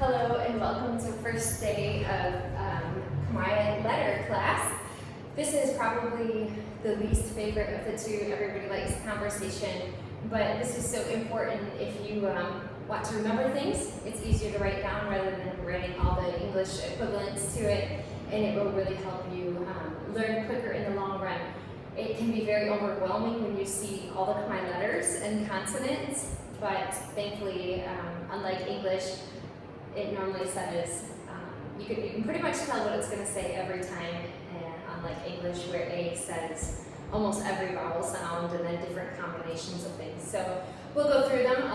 Hello and welcome to first day of Khmer letter class. This is probably the least favorite of the two. Everybody likes conversation, but this is so important if you want to remember things. It's easier to write down rather than writing all the English equivalents to it, and it will really help you learn quicker in the long run. It can be very overwhelming when you see all the Khmer letters and consonants, but thankfully, unlike English, it normally says, you can pretty much tell what it's going to say every time, and unlike English where A says almost every vowel sound and then different combinations of things. So we'll go through them.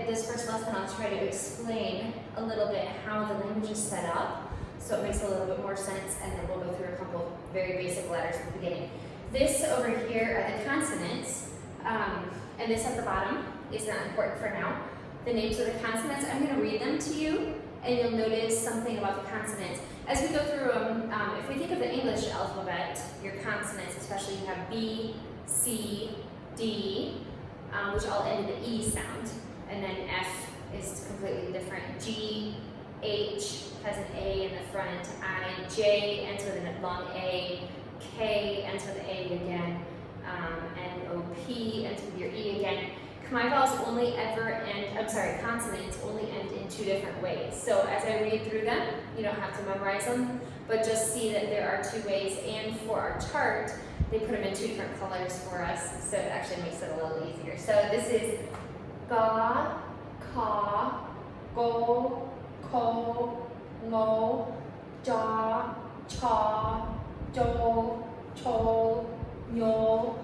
This first lesson, I'll try to explain a little bit how the language is set up so it makes a little bit more sense, and then we'll go through a couple very basic letters at the beginning. This over here are the consonants, and this at the bottom is not important for now. The names of the consonants, I'm going to read them to you, and you'll notice something about the consonants. As we go through them, if we think of the English alphabet, your consonants, especially you have B, C, D, which all end in the E sound, and then F is completely different. G, H has an A in the front, I, J ends with a long A, K ends with A again, and O, P ends with your E again. Khmer vowels only consonants only end in two different ways. So as I read through them, you don't have to memorize them, but just see that there are two ways, and for our chart, they put them in two different colors for us, so it actually makes it a little easier. So this is ga, ka, go, ko, ngo, ja, cha, jo, cho, nyo,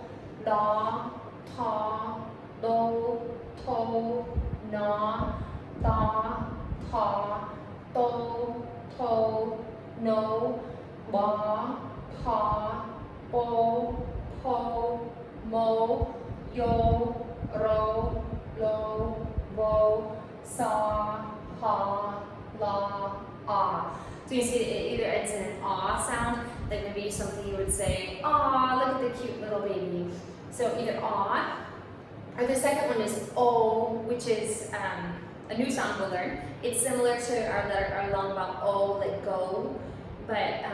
la, ta, do, to, na, da, ta, do, to, no, ba, pa, bo, po, mo, yo, ro, lo, wo, sa, ha, la, ah. So you see it either ends in an ah sound, like maybe something you would say, ah, look at the cute little baby. So either ah, or the second one is O, which is a new sound we'll learn. It's similar to our long vowel O, like go, but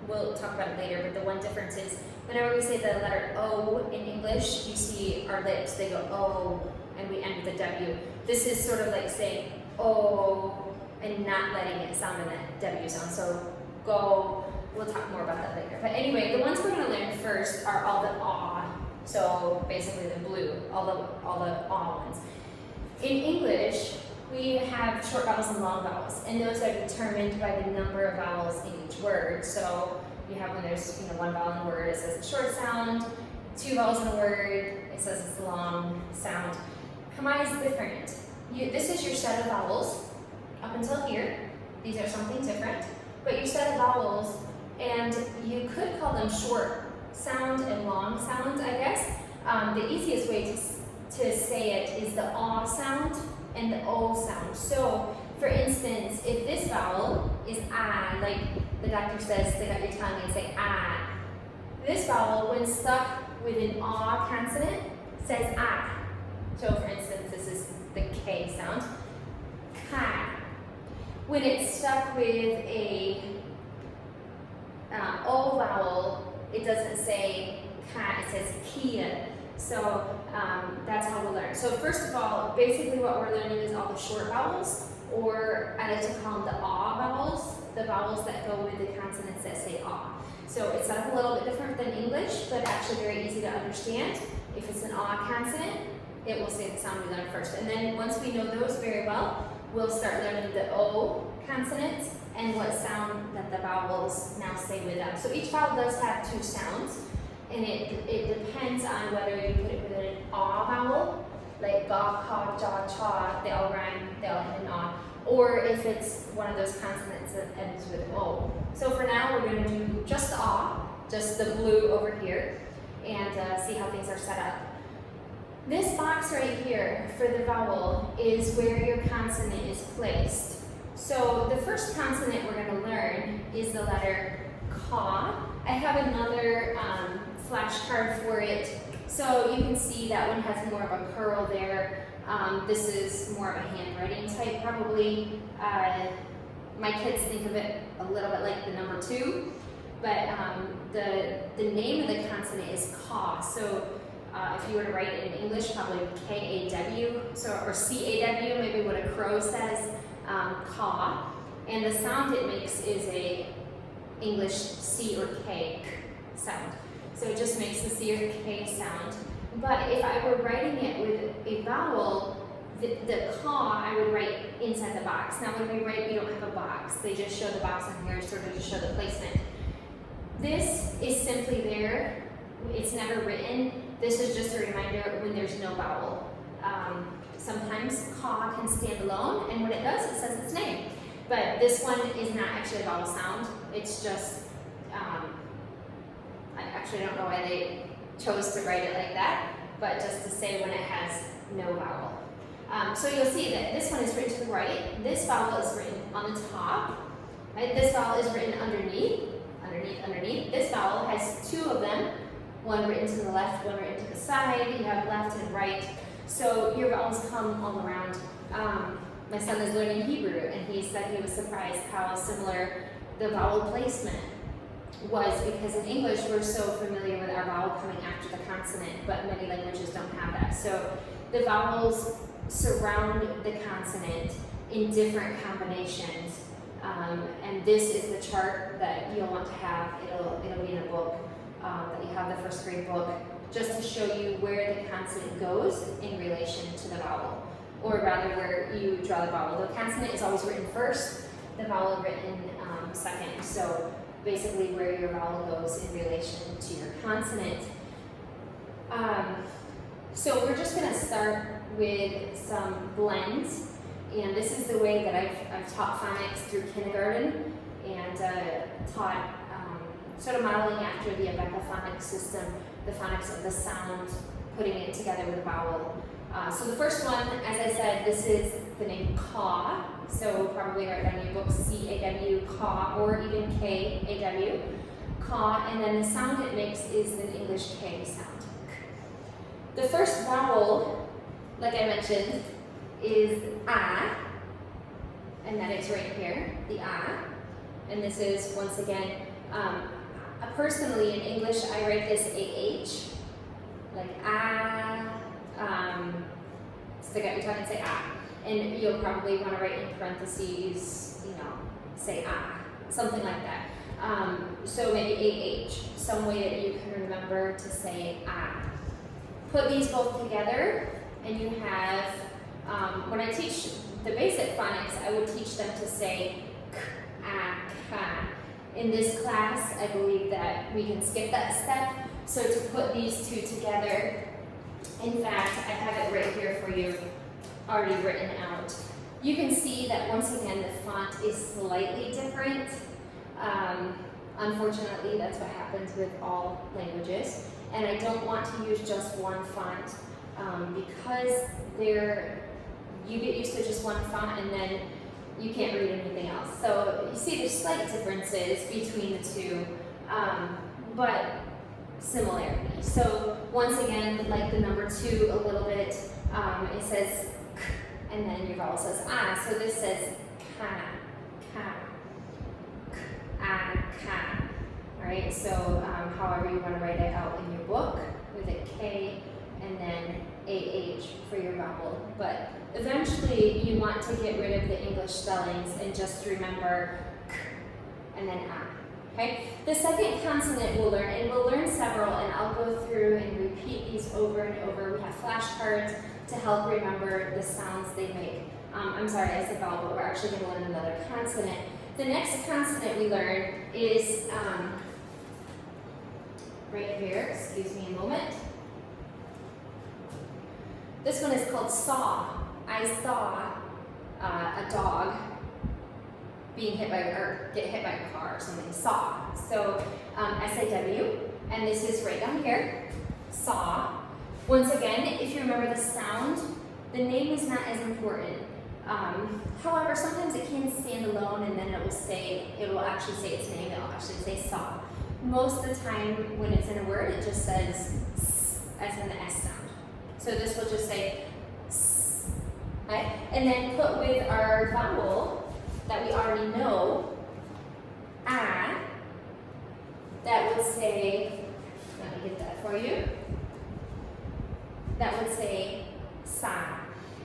we'll talk about it later. But the one difference is whenever we say the letter O in English, you see our lips, they go O, and we end with a W. This is sort of like saying O and not letting it sound in that W sound. So go, we'll talk more about that later. But anyway, the ones we're going to learn first are all the ah. So basically the blue, all the ah ones. In English, we have short vowels and long vowels, and those are determined by the number of vowels in each word. So you have when there's one vowel in a word, it says it's short sound. Two vowels in a word, it says it's long sound. Khmer is different. This is your set of vowels up until here. These are something different, but your set of vowels, and you could call them short sound and long sound, I guess. The easiest way to say it is the ah sound and the o sound. So, for instance, if this vowel is ah, like the doctor says, stick out your tongue and say ah. This vowel, when stuck with an ah consonant, says ah. So, for instance, this is the K sound, ka. When it's stuck with a o vowel, it doesn't say ka, it says kia. So that's how we'll learn. So first of all, basically what we're learning is all the short vowels, or I like to call them the ah vowels, the vowels that go with the consonants that say ah. So it's set up a little bit different than English, but actually very easy to understand. If it's an ah consonant, it will say the sound we learned first. And then once we know those very well, we'll start learning the o consonants and what sound that the vowels now say with them. So each vowel does have two sounds, and it depends on whether you put it with an ah vowel, like ga, ka, ja, cha, they all rhyme, they all end in ah, or if it's one of those consonants that ends with o. So for now, we're going to do just the ah, just the blue over here, and see how things are set up. This box right here for the vowel is where your consonant is placed. So the first consonant we're going to learn is the letter ka. I have another flashcard for it, so you can see that one has more of a curl there. This is more of a handwriting type, probably. My kids think of it a little bit like the number 2, but the name of the consonant is Ka. So if you were to write it in English, probably K-A-W, or C-A-W, maybe what a crow says, Ka. And the sound it makes is a English C or K sound. So it just makes the C or K sound. But if I were writing it with a vowel, the Ka I would write inside the box. Now when we write, we don't have a box. They just show the box on here, sort of to show the placement. This is simply there. It's never written. This is just a reminder when there's no vowel. Sometimes Ka can stand alone, and when it does, it says its name. But this one is not actually a vowel sound. It's just, I actually don't know why they chose to write it like that, but just to say when it has no vowel. So you'll see that this one is written to the right, this vowel is written on the top, right? This vowel is written underneath. This vowel has 2 of them, one written to the left, one written to the side. You have left and right. So your vowels come all around. My son is learning Hebrew, and he said he was surprised how similar the vowel placement was, because in English we're so familiar with our vowel coming after the consonant, but many languages don't have that. So the vowels surround the consonant in different combinations, and this is the chart that you'll want to have. It'll be in a book that you have, the first grade book, just to show you where the consonant goes in relation to the vowel, or rather where you draw the vowel. The consonant is always written first, the vowel written second. So basically where your vowel goes in relation to your consonant. So we're just going to start with some blends, and this is the way that I've taught phonics through kindergarten, and taught sort of modeling after the Abeka phonics system, the phonics of the sound, putting it together with a vowel. So the first one, as I said, this is the name Ka. So probably write down your book C-A-W, Ka, or even K-A-W, Ka, and then the sound it makes is an English K sound. The first vowel, like I mentioned, is A, and that is right here, the A. And this is, once again, personally in English, I write this A-H, like A, stick out your tongue and say A. And you'll probably want to write in parentheses, say A, something like that. So maybe A-H, some way that you can remember to say A. Put these both together, and you have, when I teach the basic phonics, I would teach them to say K, A, Ka. In this class, I believe that we can skip that step. So to put these 2 together, in fact, I have it right here for you, already written out. You can see that once again the font is slightly different. Unfortunately, that's what happens with all languages. And I don't want to use just one font because you get used to just one font and then you can't read anything else. So you see there's slight differences between the 2, but similarity. So once again, like the number 2 a little bit, it says K, and then your vowel says A. So this says Ka, Ka, K, A, Ka. All right, so however you want to write it out in your book with a K and then AH for your vowel. But eventually you want to get rid of the English spellings and just remember K and then A. Okay? The second consonant we'll learn, and we'll learn several, and I'll go through and repeat these over and over. We have flashcards to help remember the sounds they make. I'm sorry, I said vowel, but we're actually going to learn another consonant. The next consonant we learn is right here. Excuse me a moment. This one is called saw. I saw a dog being hit by, or get hit by a car or something. Saw. So S-A-W, and this is right down here. Saw. Once again, if you remember the sound, the name is not as important. However, sometimes it can stand alone, and then it will actually say its name. It will actually say saw. Most of the time, when it's in a word, it just says s, as in the S sound. So this will just say s, okay? And then put with our vowel that we already know, ah, that would say, let me get that for you, that would say sa.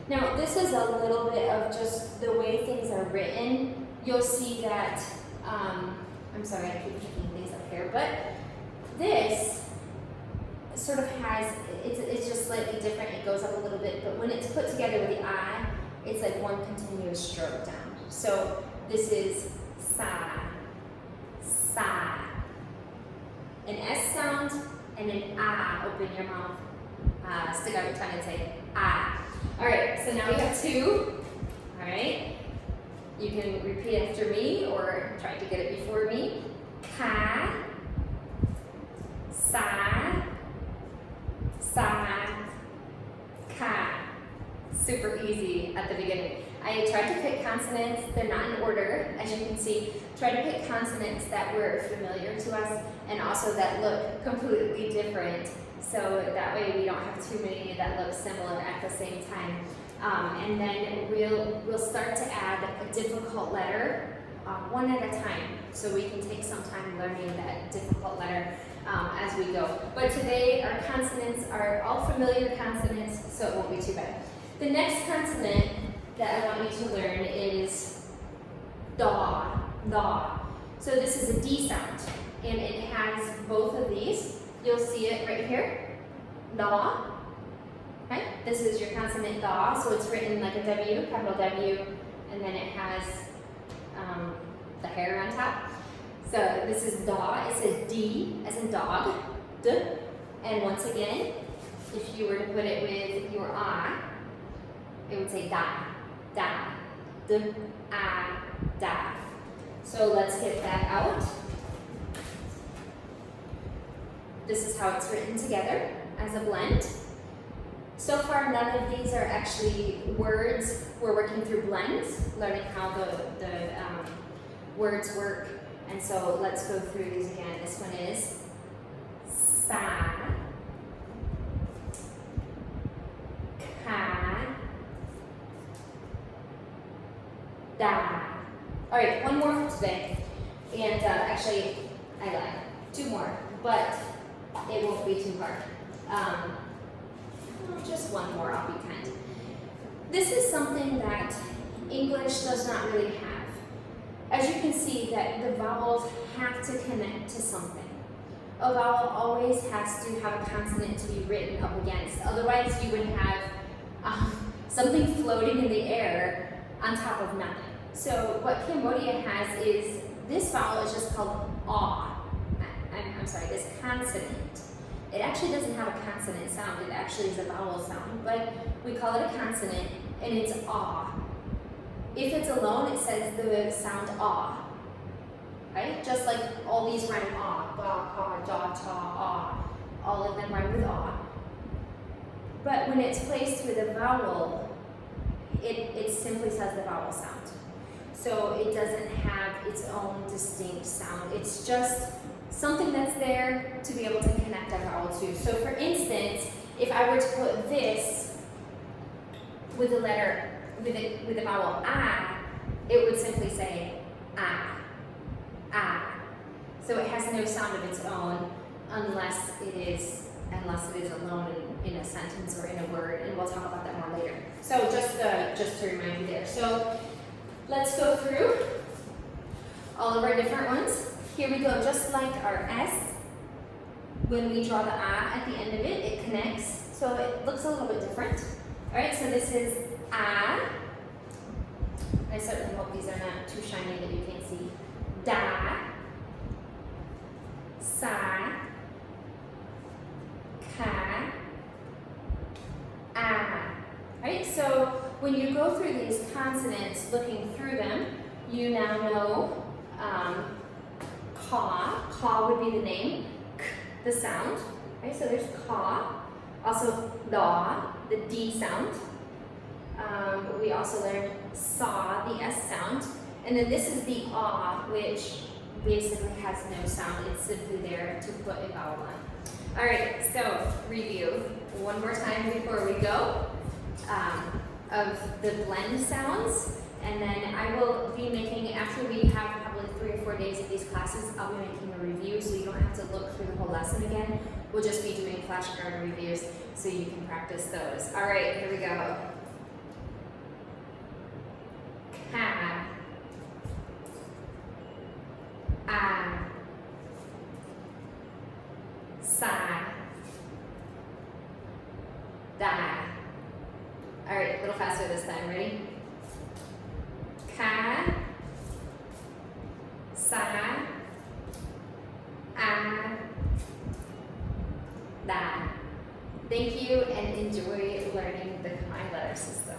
Now, this is a little bit of just the way things are written. You'll see that, I'm sorry, I keep picking things up here, but this sort of has, it's just slightly different. It goes up a little bit, but when it's put together with the I, it's like one continuous stroke down. So this is sa, sa. An S sound and an ah. Open your mouth, stick out your tongue and say ah. All right, so now we have two. All right, you can repeat after me or try to get it before me. Ka, sa, sa, ka. Super easy at the beginning. I tried to pick consonants, they're not in order, as you can see. Try to pick consonants that were familiar to us and also that look completely different. So that way we don't have too many that look similar at the same time. And then we'll start to add a difficult letter one at a time. So we can take some time learning that difficult letter as we go. But today our consonants are all familiar consonants, so it won't be too bad. The next consonant that I want you to learn is da, da. So this is a D sound, and it has both of these. You'll see it right here, da. Okay, this is your consonant da, so it's written like a W, capital W, and then it has the hair on top. So this is da, it says D as in dog, d. And once again, if you were to put it with your ah, it would say da, da, d, ah, da. So let's get that out. This is how it's written together as a blend. So far, none of these are actually words. We're working through blends, learning how the words work. And so let's go through these again. This one is sa, ka, da. All right, one more for today. And actually, I lied. Two more, but it won't be too hard. Just one more, I'll be kind. This is something that English does not really have. As you can see that the vowels have to connect to something. A vowel always has to have a consonant to be written up against. Otherwise you would have something floating in the air on top of nothing. So what Cambodia has is, this vowel is just called aw. I'm sorry, this consonant. It actually doesn't have a consonant sound, it actually is a vowel sound, but we call it a consonant, and it's aw. If it's alone, it says the sound aw, right? Just like all these rhyme aw, ba, ka, da, ta, aw. All of them rhyme with aw. But when it's placed with a vowel, it simply says the vowel sound. So it doesn't have its own distinct sound. It's just something that's there to be able to connect a vowel to. So for instance, if I were to put this with the letter, with the vowel ah, it would simply say ah, ah. So it has no sound of its own unless it is alone in a sentence or in a word, and we'll talk about that more later. So just to remind you there. So let's go through all of our different ones. Here we go, just like our S, when we draw the ah at the end of it, it connects, so it looks a little bit different. All right, so this is ah. I certainly hope these are not too shiny that you can't see. Da, sa, ka, ah. All right, so when you go through these consonants, looking through them, you now know ka would be the name, k, the sound, right? So there's ka, also da, the D sound. We also learned sa, the S sound, and then this is the ah, which basically has no sound. It's simply there to put a vowel on. All right, so review one more time before we go. of the blend sounds. And then I will be making, after we have probably 3 or 4 days of these classes, I'll be making a review so you don't have to look through the whole lesson again. We'll just be doing flashcard reviews so you can practice those. All right, here we go. Ka, a, sa, da. All right, a little faster this time. Ready? Ka, sa, a, da. Thank you and enjoy learning the Khmer letter system.